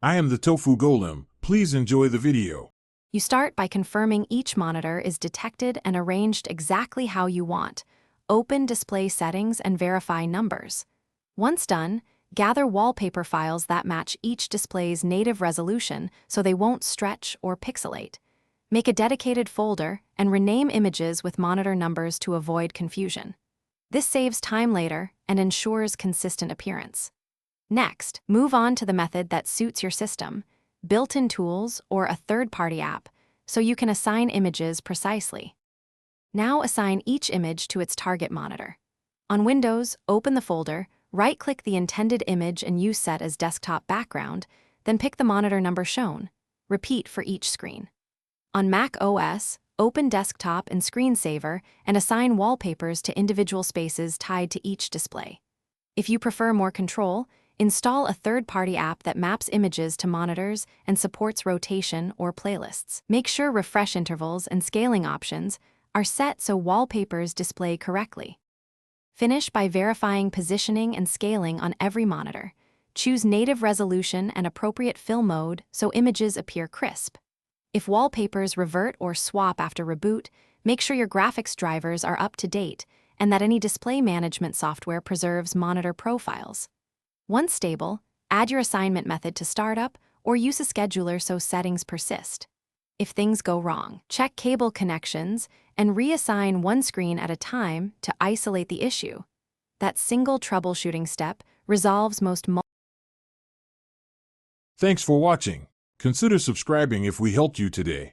I am the Tofu Golem. Please enjoy the video. You start by confirming each monitor is detected and arranged exactly how you want. Open display settings and verify numbers. Once done, gather wallpaper files that match each display's native resolution so they won't stretch or pixelate. Make a dedicated folder and rename images with monitor numbers to avoid confusion. This saves time later and ensures consistent appearance. Next, move on to the method that suits your system, built-in tools or a third-party app, so you can assign images precisely. Now assign each image to its target monitor. On Windows, open the folder, right-click the intended image and use Set as desktop background, then pick the monitor number shown. Repeat for each screen. On Mac OS, open Desktop and Screensaver and assign wallpapers to individual spaces tied to each display. If you prefer more control, install a third-party app that maps images to monitors and supports rotation or playlists. Make sure refresh intervals and scaling options are set so wallpapers display correctly. Finish by verifying positioning and scaling on every monitor. Choose native resolution and appropriate fill mode so images appear crisp. If wallpapers revert or swap after reboot, make sure your graphics drivers are up to date and that any display management software preserves monitor profiles. Once stable, add your assignment method to startup or use a scheduler so settings persist. If things go wrong, check cable connections and reassign one screen at a time to isolate the issue. That single troubleshooting step resolves most. Thanks for watching. Consider subscribing if we helped you today.